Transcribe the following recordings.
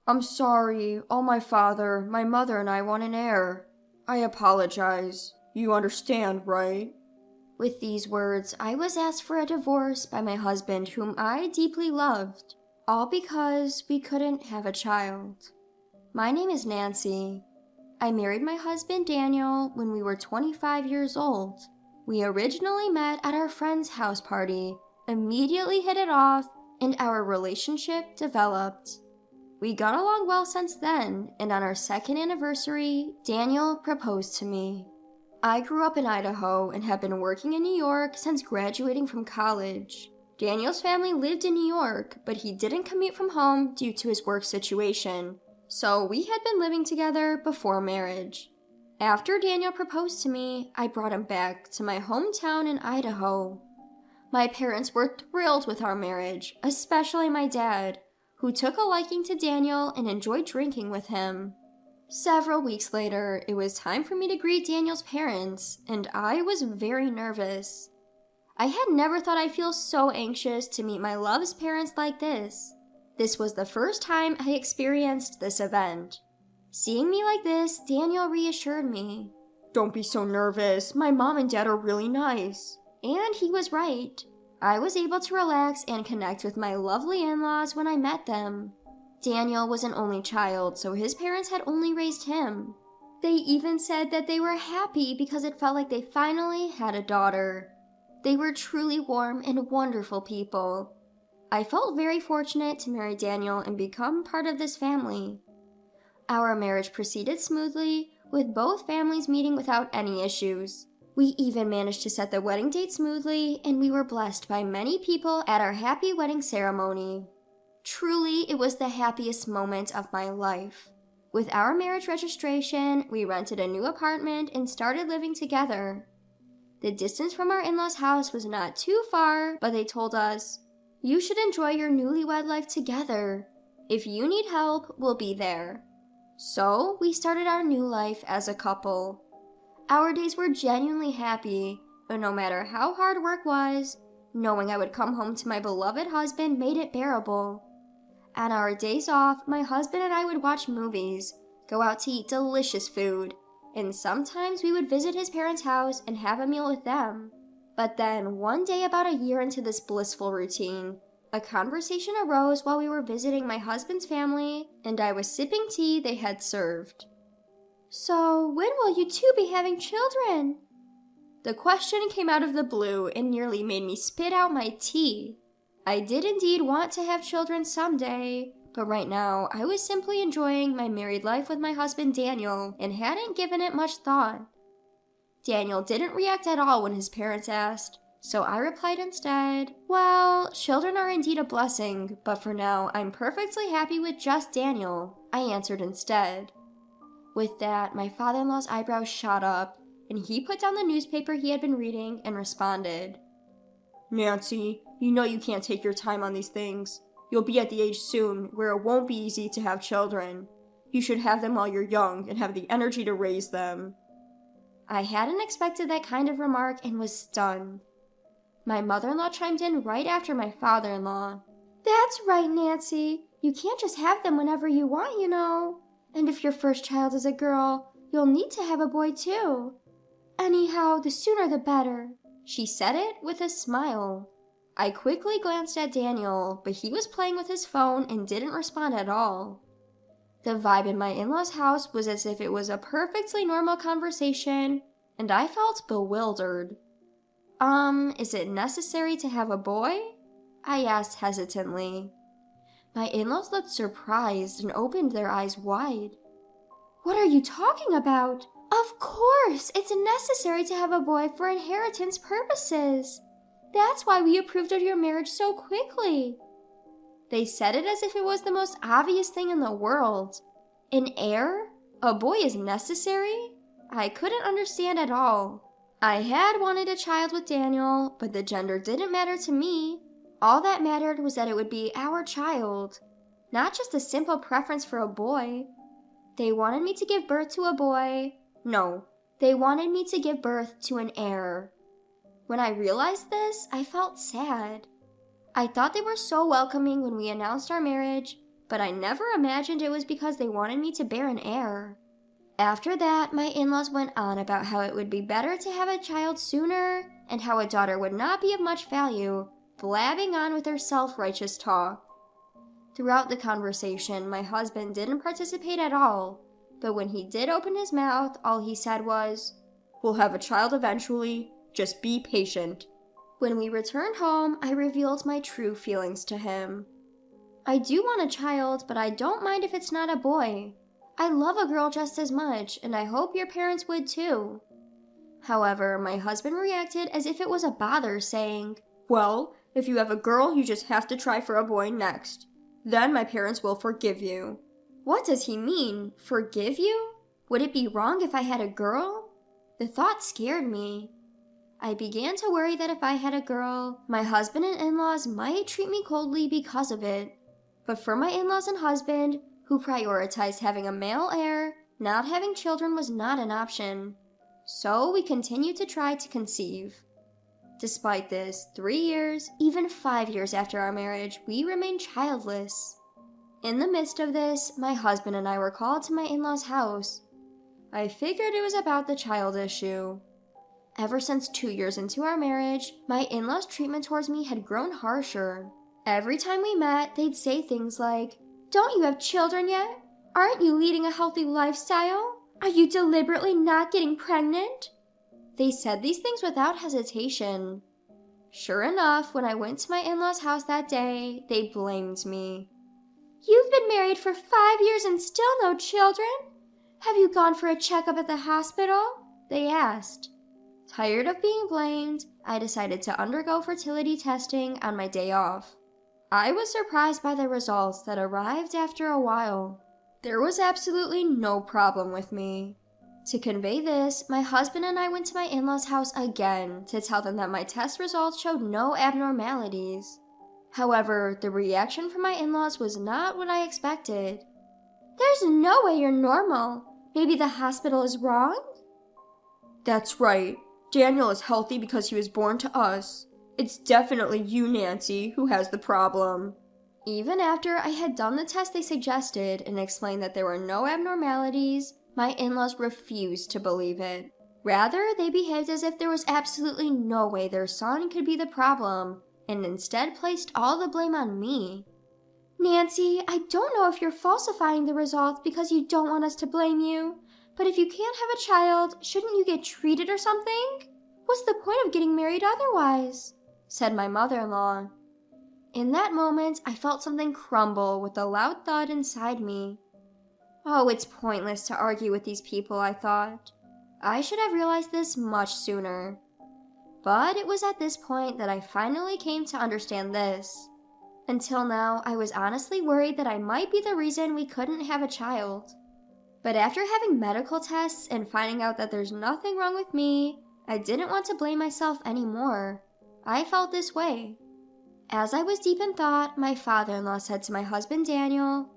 I'm sorry. My father, my mother, and I want an heir. I apologize. You understand, right? With these words, I was asked for a divorce by my husband, whom I deeply loved, all because we couldn't have a child. My name is Nancy. I married my husband Daniel when we were 25 years old. We originally met at our friend's house party, immediately hit it off, and our relationship developed. We got along well since then, and on our second anniversary, Daniel proposed to me. I grew up in Idaho and have been working in New York since graduating from college. Daniel's family lived in New York, but he didn't commute from home due to his work situation, so we had been living together before marriage. After Daniel proposed to me, I brought him back to my hometown in Idaho. My parents were thrilled with our marriage, especially my dad, who took a liking to Daniel and enjoyed drinking with him. Several weeks later, it was time for me to greet Daniel's parents, and I was very nervous. I had never thought I'd feel so anxious to meet my love's parents like this. This was the first time I experienced this event. Seeing me like this, Daniel reassured me. Don't be so nervous. My mom and dad are really nice. And he was right. I was able to relax and connect with my lovely in-laws when I met them. Daniel was an only child, so his parents had only raised him. They even said that they were happy because it felt like they finally had a daughter. They were truly warm and wonderful people. I felt very fortunate to marry Daniel and become part of this family. Our marriage proceeded smoothly, with both families meeting without any issues. We even managed to set the wedding date smoothly, and we were blessed by many people at our happy wedding ceremony. Truly, it was the happiest moment of my life. With our marriage registration, we rented a new apartment and started living together. The distance from our in-laws' house was not too far, but they told us, "You should enjoy your newlywed life together. If you need help, we'll be there." So, we started our new life as a couple. Our days were genuinely happy, but no matter how hard work was, knowing I would come home to my beloved husband made it bearable. On our days off, my husband and I would watch movies, go out to eat delicious food, and sometimes we would visit his parents' house and have a meal with them. But then, one day about a year into this blissful routine, a conversation arose while we were visiting my husband's family, and I was sipping tea they had served. "So, when will you two be having children?" The question came out of the blue and nearly made me spit out my tea. I did indeed want to have children someday, but right now I was simply enjoying my married life with my husband Daniel and hadn't given it much thought. Daniel didn't react at all when his parents asked, so I replied instead, "Well, children are indeed a blessing, but for now I'm perfectly happy with just Daniel," I answered instead. With that, my father-in-law's eyebrows shot up, and he put down the newspaper he had been reading and responded, "Nancy, you know you can't take your time on these things. You'll be at the age soon where it won't be easy to have children. You should have them while you're young and have the energy to raise them." I hadn't expected that kind of remark and was stunned. My mother-in-law chimed in right after my father-in-law. "That's right, Nancy. You can't just have them whenever you want, you know. And if your first child is a girl, you'll need to have a boy too. Anyhow, the sooner the better." She said it with a smile. I quickly glanced at Daniel, but he was playing with his phone and didn't respond at all. The vibe in my in-laws' house was as if it was a perfectly normal conversation, and I felt bewildered. Is it necessary to have a boy?" I asked hesitantly. My in-laws looked surprised and opened their eyes wide. "What are you talking about? Of course, it's necessary to have a boy for inheritance purposes. That's why we approved of your marriage so quickly." They said it as if it was the most obvious thing in the world. An heir? A boy is necessary? I couldn't understand at all. I had wanted a child with Daniel, but the gender didn't matter to me. All that mattered was that it would be our child, not just a simple preference for a boy. They wanted me to give birth to a boy. No, they wanted me to give birth to an heir. When I realized this, I felt sad. I thought they were so welcoming when we announced our marriage, but I never imagined it was because they wanted me to bear an heir. After that, my in-laws went on about how it would be better to have a child sooner and how a daughter would not be of much value, blabbing on with their self-righteous talk. Throughout the conversation, my husband didn't participate at all, but when he did open his mouth, all he said was, "We'll have a child eventually, just be patient." When we returned home, I revealed my true feelings to him. I do want a child, but I don't mind if it's not a boy. I love a girl just as much, and I hope your parents would too. However, my husband reacted as if it was a bother, saying, "Well, if you have a girl, you just have to try for a boy next. Then my parents will forgive you." What does he mean? Forgive you? Would it be wrong if I had a girl? The thought scared me. I began to worry that if I had a girl, my husband and in-laws might treat me coldly because of it. But for my in-laws and husband, who prioritized having a male heir, not having children was not an option. So we continued to try to conceive. Despite this, 3 years, even 5 years after our marriage, we remained childless. In the midst of this, my husband and I were called to my in-laws' house. I figured it was about the child issue. Ever since 2 years into our marriage, my in-laws' treatment towards me had grown harsher. Every time we met, they'd say things like, "Don't you have children yet? Aren't you leading a healthy lifestyle? Are you deliberately not getting pregnant?" They said these things without hesitation. Sure enough, when I went to my in-laws' house that day, they blamed me. "You've been married for 5 years and still no children? Have you gone for a checkup at the hospital?" they asked. Tired of being blamed, I decided to undergo fertility testing on my day off. I was surprised by the results that arrived after a while. There was absolutely no problem with me. To convey this, my husband and I went to my in-laws' house again to tell them that my test results showed no abnormalities. However, the reaction from my in-laws was not what I expected. "There's no way you're normal. Maybe the hospital is wrong?" "That's right. Daniel is healthy because he was born to us. It's definitely you, Nancy, who has the problem." Even after I had done the test they suggested and explained that there were no abnormalities, my in-laws refused to believe it. Rather, they behaved as if there was absolutely no way their son could be the problem, and instead placed all the blame on me. "Nancy, I don't know if you're falsifying the results because you don't want us to blame you, but if you can't have a child, shouldn't you get treated or something? What's the point of getting married otherwise?" said my mother-in-law. In that moment, I felt something crumble with a loud thud inside me. Oh, it's pointless to argue with these people, I thought. I should have realized this much sooner. But it was at this point that I finally came to understand this. Until now, I was honestly worried that I might be the reason we couldn't have a child. But after having medical tests and finding out that there's nothing wrong with me, I didn't want to blame myself anymore. I felt this way. As I was deep in thought, my father-in-law said to my husband Daniel,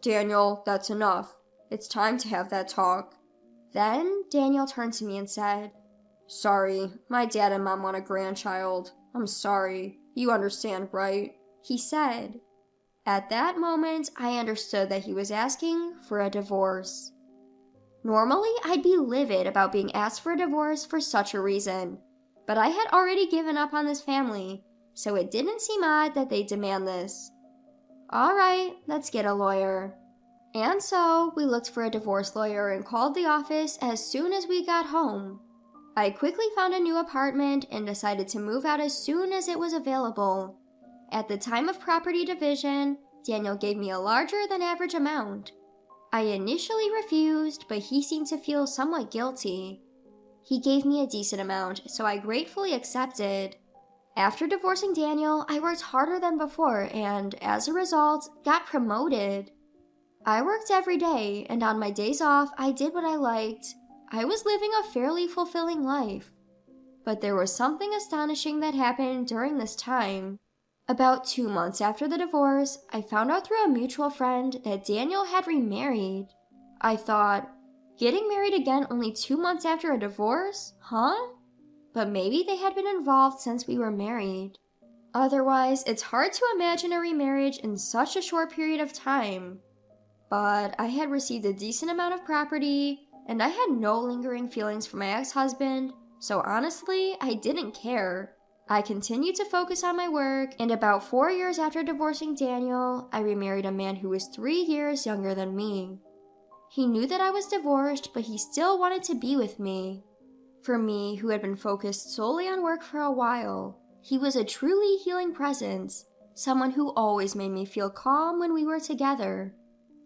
"Daniel, that's enough. It's time to have that talk." Then Daniel turned to me and said, "Sorry, my dad and mom want a grandchild. I'm sorry. You understand, right?" he said. At that moment, I understood that he was asking for a divorce. Normally, I'd be livid about being asked for a divorce for such a reason, but I had already given up on this family, so it didn't seem odd that they'd demand this. All right, let's get a lawyer. And so, we looked for a divorce lawyer and called the office as soon as we got home. I quickly found a new apartment and decided to move out as soon as it was available. At the time of property division, Daniel gave me a larger than average amount. I initially refused, but he seemed to feel somewhat guilty. He gave me a decent amount, so I gratefully accepted. After divorcing Daniel, I worked harder than before and, as a result, got promoted. I worked every day, and on my days off, I did what I liked. I was living a fairly fulfilling life. But there was something astonishing that happened during this time. About 2 months after the divorce, I found out through a mutual friend that Daniel had remarried. I thought, getting married again only 2 months after a divorce? Huh? But maybe they had been involved since we were married. Otherwise, it's hard to imagine a remarriage in such a short period of time. But I had received a decent amount of property, and I had no lingering feelings for my ex-husband, so honestly, I didn't care. I continued to focus on my work, and about 4 years after divorcing Daniel, I remarried a man who was 3 years younger than me. He knew that I was divorced, but he still wanted to be with me. For me, who had been focused solely on work for a while, he was a truly healing presence, someone who always made me feel calm when we were together.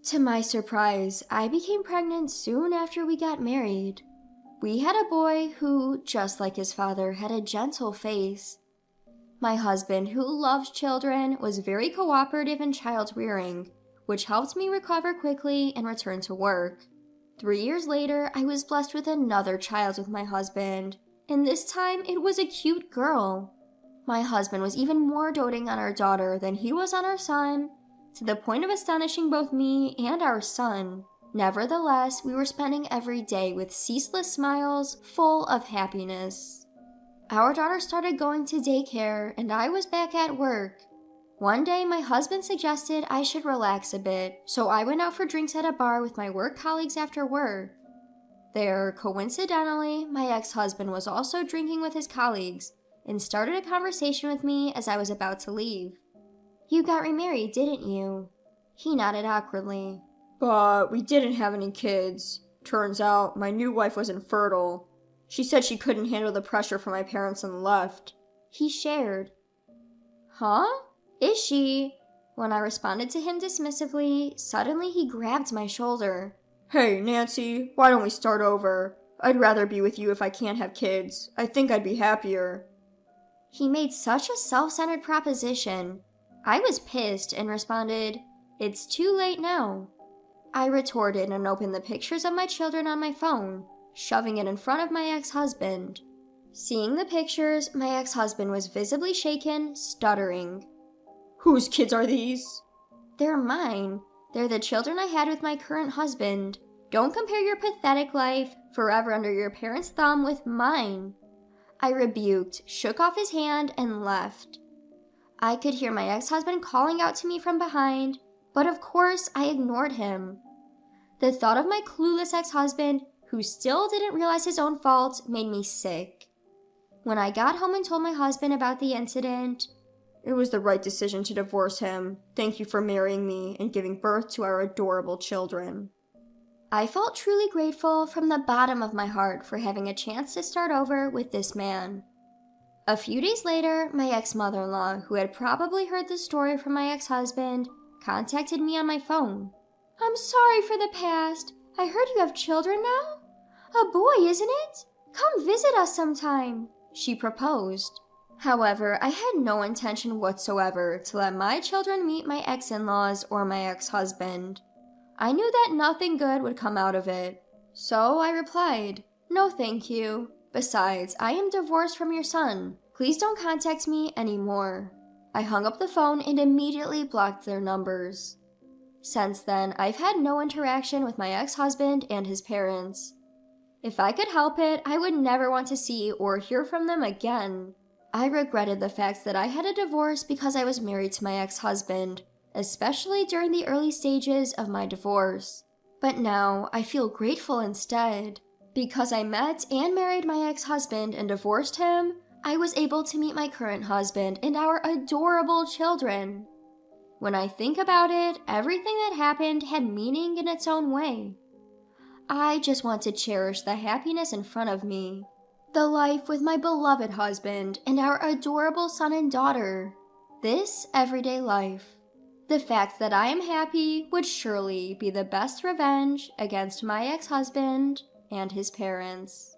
To my surprise, I became pregnant soon after we got married. We had a boy who, just like his father, had a gentle face. My husband, who loves children, was very cooperative in child rearing, which helped me recover quickly and return to work. 3 years later, I was blessed with another child with my husband, and this time it was a cute girl. My husband was even more doting on our daughter than he was on our son, to the point of astonishing both me and our son. Nevertheless, we were spending every day with ceaseless smiles, full of happiness. Our daughter started going to daycare, and I was back at work. One day, my husband suggested I should relax a bit, so I went out for drinks at a bar with my work colleagues after work. There, coincidentally, my ex-husband was also drinking with his colleagues, and started a conversation with me as I was about to leave. "You got remarried, didn't you?" He nodded awkwardly. "But we didn't have any kids. Turns out my new wife was infertile. She said she couldn't handle the pressure from my parents and left." He shared. "Huh? Is she?" When I responded to him dismissively, suddenly he grabbed my shoulder. "Hey, Nancy, why don't we start over? I'd rather be with you if I can't have kids. I think I'd be happier." He made such a self-centered proposition. I was pissed and responded, "It's too late now." I retorted and opened the pictures of my children on my phone, shoving it in front of my ex-husband. Seeing the pictures, my ex-husband was visibly shaken, stuttering. "Whose kids are these?" "They're mine. They're the children I had with my current husband. Don't compare your pathetic life, forever under your parents' thumb, with mine." I rebuked, shook off his hand, and left. I could hear my ex-husband calling out to me from behind, but of course I ignored him. The thought of my clueless ex-husband, who still didn't realize his own fault, made me sick. When I got home and told my husband about the incident, "It was the right decision to divorce him. Thank you for marrying me and giving birth to our adorable children." I felt truly grateful from the bottom of my heart for having a chance to start over with this man. A few days later, my ex-mother-in-law, who had probably heard the story from my ex-husband, contacted me on my phone. "I'm sorry for the past. I heard you have children now? A boy, isn't it? Come visit us sometime," she proposed. However, I had no intention whatsoever to let my children meet my ex-in-laws or my ex-husband. I knew that nothing good would come out of it. So I replied, "No thank you. Besides, I am divorced from your son. Please don't contact me anymore." I hung up the phone and immediately blocked their numbers. Since then, I've had no interaction with my ex-husband and his parents. If I could help it, I would never want to see or hear from them again. I regretted the fact that I had a divorce because I was married to my ex-husband, especially during the early stages of my divorce. But now, I feel grateful instead. Because I met and married my ex-husband and divorced him, I was able to meet my current husband and our adorable children. When I think about it, everything that happened had meaning in its own way. I just want to cherish the happiness in front of me. The life with my beloved husband and our adorable son and daughter. This everyday life. The fact that I am happy would surely be the best revenge against my ex-husband and his parents.